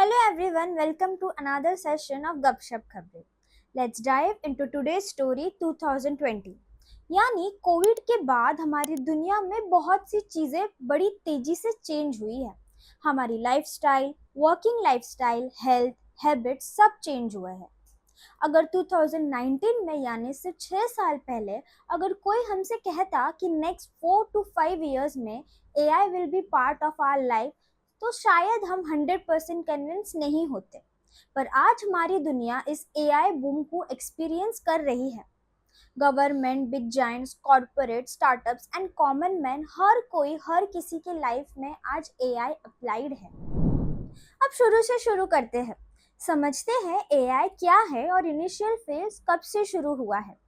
Hello everyone, welcome to another session of Gupshup Khabre. Let's dive into today's story 2020. यानी Covid के बाद हमारी दुनिया में बहुत सी चीज़ें बड़ी तेजी से चेंज हुई है। हमारी lifestyle, working lifestyle, health, habits सब चेंज हुए हैं। अगर 2019 में यानी सिर्फ 6 साल पहले अगर कोई हमसे कहता कि नेक्स्ट 4 to 5 इयर्स में AI will be part of our life, तो शायद हम 100% कन्विंस नहीं होते। पर आज हमारी दुनिया इस AI बूम को एक्सपीरियंस कर रही है। Government, big giants, corporate, startups and common man, हर कोई हर किसी के लाइफ में आज AI अप्लाइड है। अब शुरू से शुरू करते हैं, समझते हैं AI क्या है और इनिशियल फेज कब से शुरू हुआ है।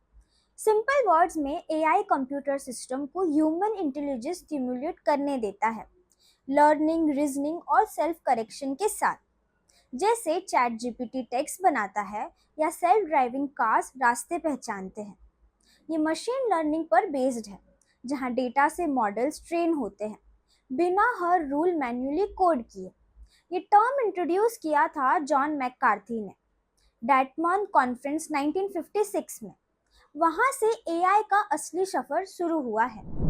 सिंपल वर्ड्स में AI कंप्यूटर सिस्टम को ह्यूमन इंटेलिजेंस स्टिमुलेट करने देता है, लर्निंग, रीजनिंग और सेल्फ करेक्शन के साथ। जैसे चैट जीपीटी टेक्स्ट बनाता है या सेल्फ ड्राइविंग कार्स रास्ते पहचानते हैं। ये मशीन लर्निंग पर बेस्ड है, जहां डेटा से मॉडल्स ट्रेन होते हैं बिना हर रूल मैन्युअली कोड किए। ये टर्म इंट्रोड्यूस किया था जॉन मैककार्थी ने डैटमॉन कॉन्फ्रेंस 1956 में। वहां से एआई का असली सफर शुरू हुआ है।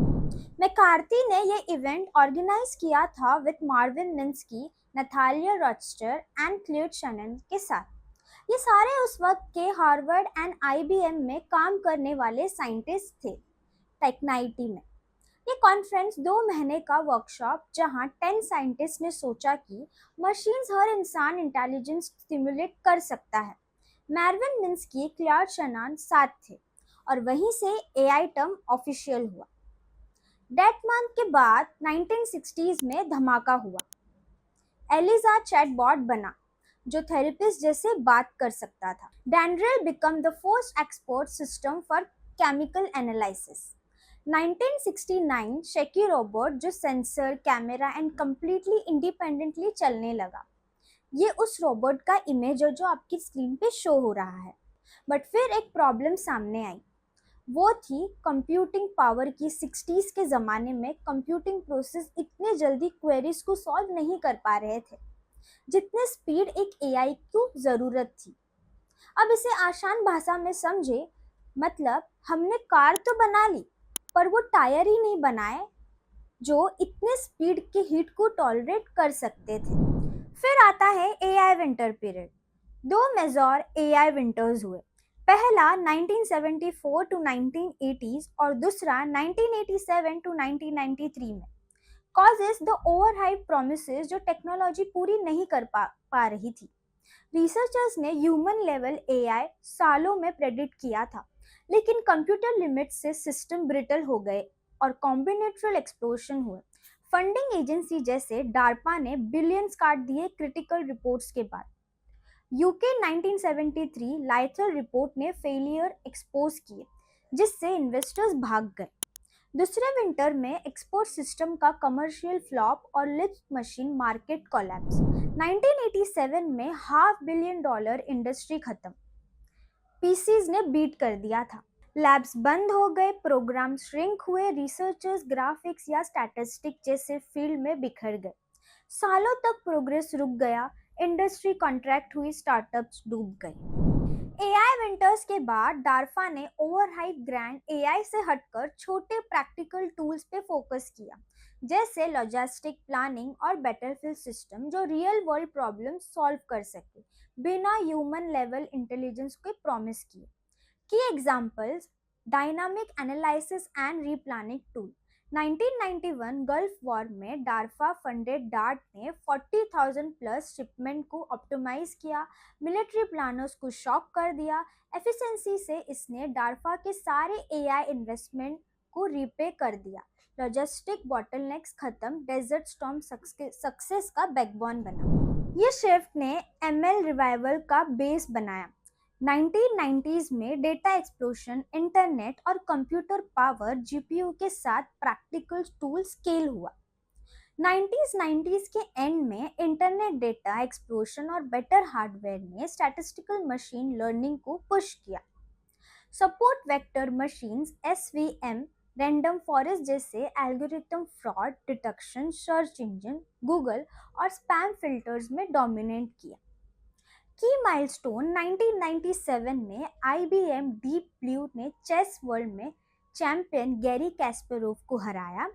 मैककार्थी ने ये इवेंट ऑर्गेनाइज किया था with Marvin Minsky, Nathaniel Rochester and Claude Shannon के साथ। ये सारे उस वक्त के हार्वर्ड एंड आईबीएम में काम करने वाले साइंटिस्ट थे। टेक्नाइटी में ये कॉन्फ्रेंस 2 महीने का वर्कशॉप, जहां 10 साइंटिस्ट ने सोचा कि मशीन्स हर इंसान इंटेलिजेंस स्टिमुलेट कर सकता है। मार्विन मिन्स्की, क्लेड शैनन साथ थे और वहीं से एआई टर्म ऑफिशियल हुआ। डेटमॉन के बाद 1960s में धमाका हुआ। एलिजा चैटबॉट बना जो थेरेपिस्ट जैसे बात कर सकता था। Dendral become the first expert system for chemical analysis. 1969 Shakey robot जो sensor, camera and completely independently चलने लगा। ये उस रोबोट का इमेज है जो आपकी स्क्रीन पे शो हो रहा है। बट फिर एक प्रॉब्लम सामने आई, वो थी कंप्यूटिंग पावर की। 60s के ज़माने में कंप्यूटिंग प्रोसेस इतने जल्दी क्वेरीज को सॉल्व नहीं कर पा रहे थे जितने स्पीड एक एआई को ज़रूरत थी। अब इसे आसान भाषा में समझे, मतलब हमने कार तो बना ली पर वो टायर ही नहीं बनाए जो इतने स्पीड के हीट को टॉलरेट कर सकते थे। फिर आता है AI winter period. 2 major AI winters हुए। पहला 1974 to 1980s और दूसरा 1987 to 1993 में। कॉजेस द ओवरहाइप प्रोमिसेस जो टेक्नोलॉजी पूरी नहीं कर पा रही थी। रिसर्चर्स ने ह्यूमन लेवल एआई सालों में प्रेडिक्ट किया था, लेकिन कंप्यूटर लिमिट से सिस्टम ब्रिटल हो गए और कॉम्बिनेटरल एक्सप्लोजन हुए। फंडिंग एजेंसी जैसे डार्पा ने बिलियंस काट दिए क्रिटिकल रिपोर्ट्स के बाद। यूके 1973 लाइथल रिपोर्ट ने फेलियर एक्सपोज किए, जिससे इन्वेस्टर्स भाग गए। दूसरे विंटर में एक्सपोर्ट सिस्टम का कमर्शियल फ्लॉप और लिफ्ट मशीन मार्केट कोलैप्स। 1987 में $500 बिलियन इंडस्ट्री खत्म। पीसीज ने बीट कर दिया था। लैब्स बंद हो गए, प्रोग्राम श्रिंक हुए, रिसर्चर्स ग्राफिक्स या स्टैटिस्टिक जैसे फील्ड में बिखर गए। सालों तक प्रोग्रेस रुक गया, इंडस्ट्री कॉन्ट्रैक्ट हुई, स्टार्टअप्स डूब गए। एआई विंटर्स के बाद डार्फा ने ओवरहाइप ग्रैंड एआई से हटकर छोटे प्रैक्टिकल टूल्स पे फोकस किया, जैसे लॉजिस्टिक प्लानिंग और बैटलफील्ड सिस्टम जो रियल वर्ल्ड प्रॉब्लम सॉल्व कर सके बिना ह्यूमन लेवल इंटेलिजेंस के प्रॉमिस किए। की examples, dynamic analysis and replanning tool. 1991 gulf war में डार्फा फंडेड डार्ट ने 40,000 प्लस शिपमेंट को ऑप्टिमाइज किया, मिलिट्री प्लानर्स को शॉक कर दिया। एफिशिएंसी से इसने डार्फा के सारे एआई इन्वेस्टमेंट को रीपे कर दिया। लॉजिस्टिक बॉटलनेक्स खत्म, डेजर्ट स्टॉर्म सक्सेस का बैकबोन बना। ये शिफ्ट ने एमएल रिवाइवल का बेस बनाया। 1990s में डेटा एक्सप्लोजन, इंटरनेट और कंप्यूटर पावर जीपीयू के साथ प्रैक्टिकल टूल स्केल हुआ। 90s के एंड में इंटरनेट डेटा एक्सप्लोजन और बेटर हार्डवेयर ने स्टैटिस्टिकल मशीन लर्निंग को पुश किया। Support vector machines SVM random forest जैसे algorithm fraud detection, search engine, Google और स्पैम फिल्टर्स में डोमिनेट किया। की माइलस्टोन 1997 में आईबीएम डीप ब्लू ने चेस वर्ल्ड में चैंपियन गैरी कैस्परोव को हराया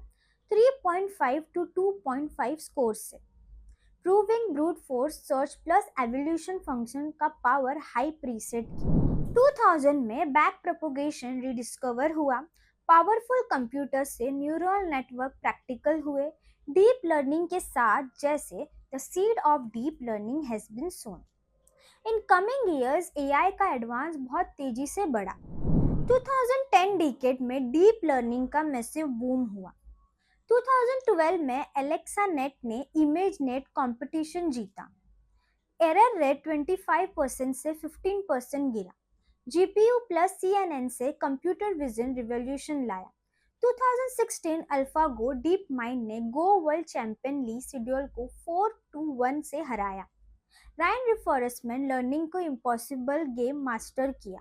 3.5 टू 2.5 स्कोर से, proving brute force search plus evolution function का पावर हाई प्रीसेट की। 2000 में बैक प्रोपोगेशन रिडिस्कवर हुआ, पावरफुल कंप्यूटर से न्यूरल नेटवर्क प्रैक्टिकल हुए, डीप लर्निंग के साथ जैसे the seed of deep learning has been sown. In coming years AI का एडवांस बहुत तेजी से बढ़ा। 2010 डिकेड में डीप लर्निंग का मैसिव बूम हुआ। 2012 में एलेक्सा नेट ने इमेज नेट कंपटीशन जीता। एरर रेट 25% से 15% गिरा। जीपीयू प्लस सीएनएन से कंप्यूटर विजन रिवॉल्यूशन लाया। 2016 अल्फागो डीप माइंड ने गो वर्ल्ड चैंपियन ली सीड्यूल को 4-1 से हराया। रायन रिफॉरेस्टमैन लर्निंग को इम्पॉसिबल गेम मास्टर किया।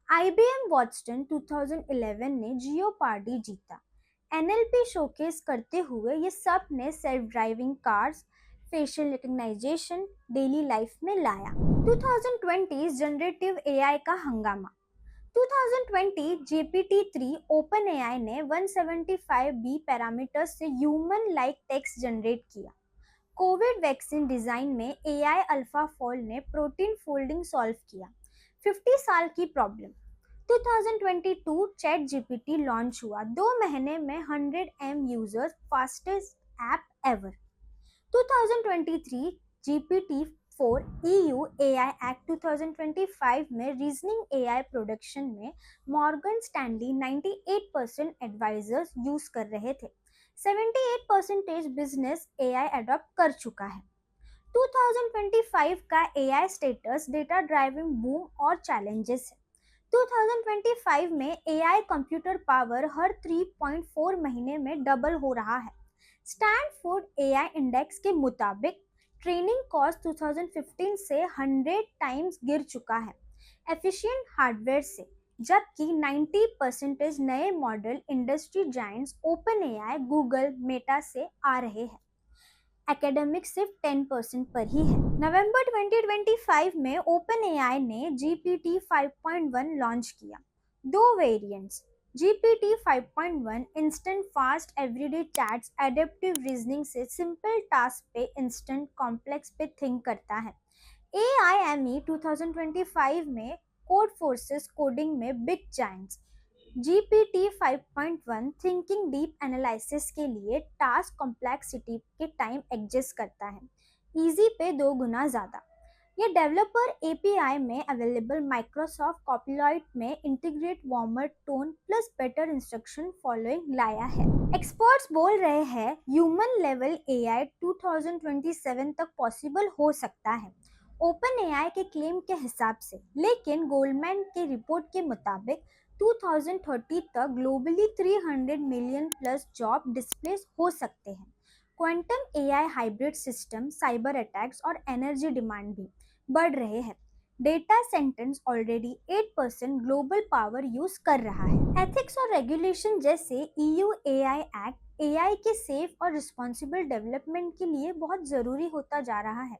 आईबीएम वॉटसन 2011 ने जियोपार्डी जीता। एनएलपी शोकेस करते हुए ये सब ने self driving cars, facial recognisation daily life में लाया। 2020 जनरेटिव एआई का हंगामा। 2020 GPT-3 ओपन एआई ने 175 पैरामीटर्स से ह्यूमन लाइक टेक्स्ट जनरेट किया। कोविड वैक्सीन डिजाइन में एआई अल्फाफोल्ड ने प्रोटीन फोल्डिंग सॉल्व किया। 50 साल की प्रॉब्लम। 2022 चैट जीपीटी लॉन्च हुआ, 2 महीने में 100M users, fastest app ever. 2023 GPT-4 EU AI act 2025 में रीजनिंग एआई प्रोडक्शन में मॉर्गन स्टैनली 98% एडवाइजर्स यूज कर रहे थे। 78% बिजनेस एआई अडॉप्ट कर चुका है। 2025 का AI status, data driving boom और चैलेंजेस है। 2025 में एआई कंप्यूटर पावर हर 3.4 महीने में डबल हो रहा है। स्टैनफोर्ड एआई इंडेक्स के मुताबिक ट्रेनिंग कॉस्ट 2015 से 100 टाइम्स गिर चुका है एफिशिएंट हार्डवेयर से, जबकि 90% नए model industry giants open AI, Google, Meta से आ रहे हैं। एकेडमिक सिर्फ 10% पर ही है। नवंबर 2025 में ओपन एआई ने GPT 5.1 लॉन्च किया। 2 variants, GPT 5.1 instant fast everyday chats adaptive reasoning से सिंपल टास्क पे इंस्टेंट, कॉम्प्लेक्स पे थिंक करता है। AIME 2025 में कोड फोर्सेस कोडिंग में big giants. GPT 5.1 thinking deep analysis के लिए टास्क कॉम्प्लेक्सिटी के टाइम एडजस्ट करता है, इजी पे 2 गुना ज़्यादा। ये डेवलपर एपीआई में अवेलेबल माइक्रोसॉफ्ट कॉपिलाइट में integrate warmer tone plus better instruction following लाया है। एक्सपर्ट्स बोल रहे हैं ह्यूमन लेवल एआई 2027 तक पॉसिबल हो सकता है ओपन एआई के क्लेम के हिसाब से, लेकिन गोल्डमैन के रिपोर्ट के मुताबिक 2030 तक globally 300 million plus job displace हो सकते हैं। Quantum AI, hybrid system, cyber attacks और एनर्जी डिमांड भी बढ़ रहे हैं। Data centres already 8% global power use कर रहा है। एथिक्स और रेगुलेशन जैसे ईयू एआई एक्ट एआई के सेफ और रिस्पॉन्सिबल डेवलपमेंट के लिए बहुत ज़रूरी होता जा रहा है।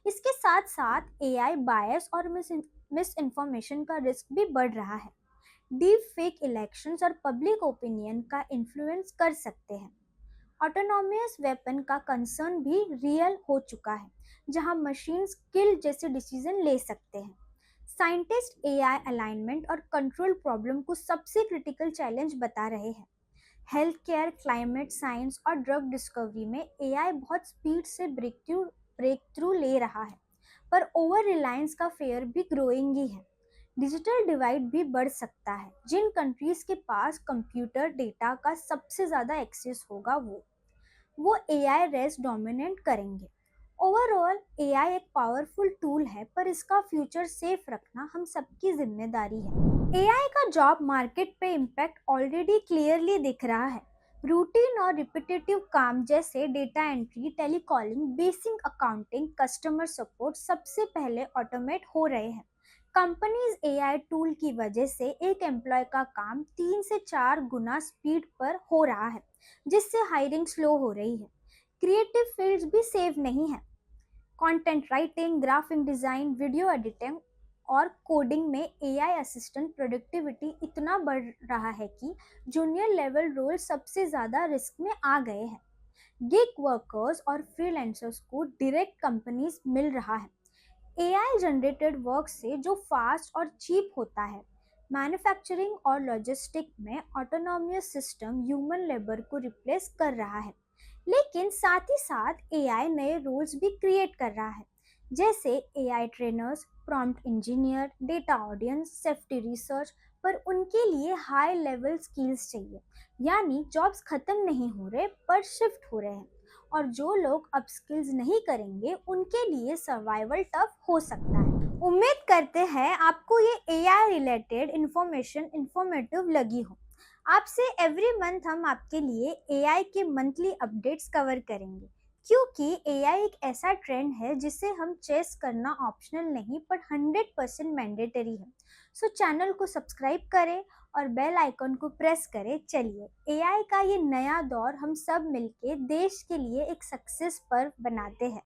इसके साथ साथ एआई बायस और मिस इन्फॉर्मेशन का रिस्क भी बढ़ रहा है। डीप फेक इलेक्शंस और पब्लिक ओपिनियन का इन्फ्लुएंस कर सकते हैं। ऑटोनॉमियस वेपन का कंसर्न भी रियल हो चुका है, जहां मशीन स्किल जैसे डिसीजन ले सकते हैं। साइंटिस्ट एआई अलाइनमेंट और कंट्रोल प्रॉब्लम को सबसे क्रिटिकल चैलेंज बता रहे हैं। हेल्थ केयर, क्लाइमेट साइंस और ड्रग डिस्कवरी में एआई बहुत स्पीड से ब्रेक थ्रू ले रहा है, पर ओवर रिलायंस का फेयर भी ग्रोइंग ही है। डिजिटल डिवाइड भी बढ़ सकता है। जिन कंट्रीज के पास कंप्यूटर डेटा का सबसे ज़्यादा एक्सेस होगा वो एआई रेस डोमिनेट करेंगे। ओवरऑल एआई एक पावरफुल टूल है, पर इसका फ्यूचर सेफ रखना हम सबकी जिम्मेदारी है। एआई का जॉब मार्केट पे इम्पैक्ट ऑलरेडी क्लियरली दिख रहा है। रूटीन और रिपीटेटिव काम जैसे data entry, telecalling, basic accounting, customer support सबसे पहले ऑटोमेट हो रहे हैं। कंपनीज एआई टूल की वजह से एक एम्प्लॉय का काम 3 से 4 गुना स्पीड पर हो रहा है, जिससे हायरिंग स्लो हो रही है। क्रिएटिव फील्ड्स भी सेव नहीं है। Content writing, graphic design, video editing और कोडिंग में एआई असिस्टेंट प्रोडक्टिविटी इतना बढ़ रहा है कि जूनियर लेवल रोल सबसे ज़्यादा रिस्क में आ गए हैं। गिग वर्कर्स और फ्रीलांसर्स को डायरेक्ट कंपनीज मिल रहा है। एआई जनरेटेड वर्क से जो फास्ट और चीप होता है। मैन्युफैक्चरिंग और लॉजिस्टिक में ऑटोनॉमस सिस्टम ह्यूमन लेबर को रिप्लेस कर रहा है, लेकिन साथ ही साथ एआई नए रोल्स भी क्रिएट कर रहा है, जैसे AI trainers, prompt engineer, data audience, safety research. पर उनके लिए हाई लेवल स्किल्स चाहिए, यानी जॉब्स खत्म नहीं हो रहे पर शिफ्ट हो रहे हैं। और जो लोग अपस्किल्स नहीं करेंगे उनके लिए सर्वाइवल टफ हो सकता है। उम्मीद करते हैं आपको ये एआई रिलेटेड इंफॉर्मेशन इंफॉर्मेटिव लगी हो। आपसे एवरी मंथ हम आपके लिए एआई के मंथली अपडेट्स कवर करेंगे, क्योंकि एआई एक ऐसा ट्रेंड है जिसे हम चेस करना ऑप्शनल नहीं पर 100% मैंडेटरी है। सो चैनल को सब्सक्राइब करें और बेल आइकन को प्रेस करें। चलिए एआई का ये नया दौर हम सब मिलके देश के लिए एक सक्सेस पर्व बनाते हैं।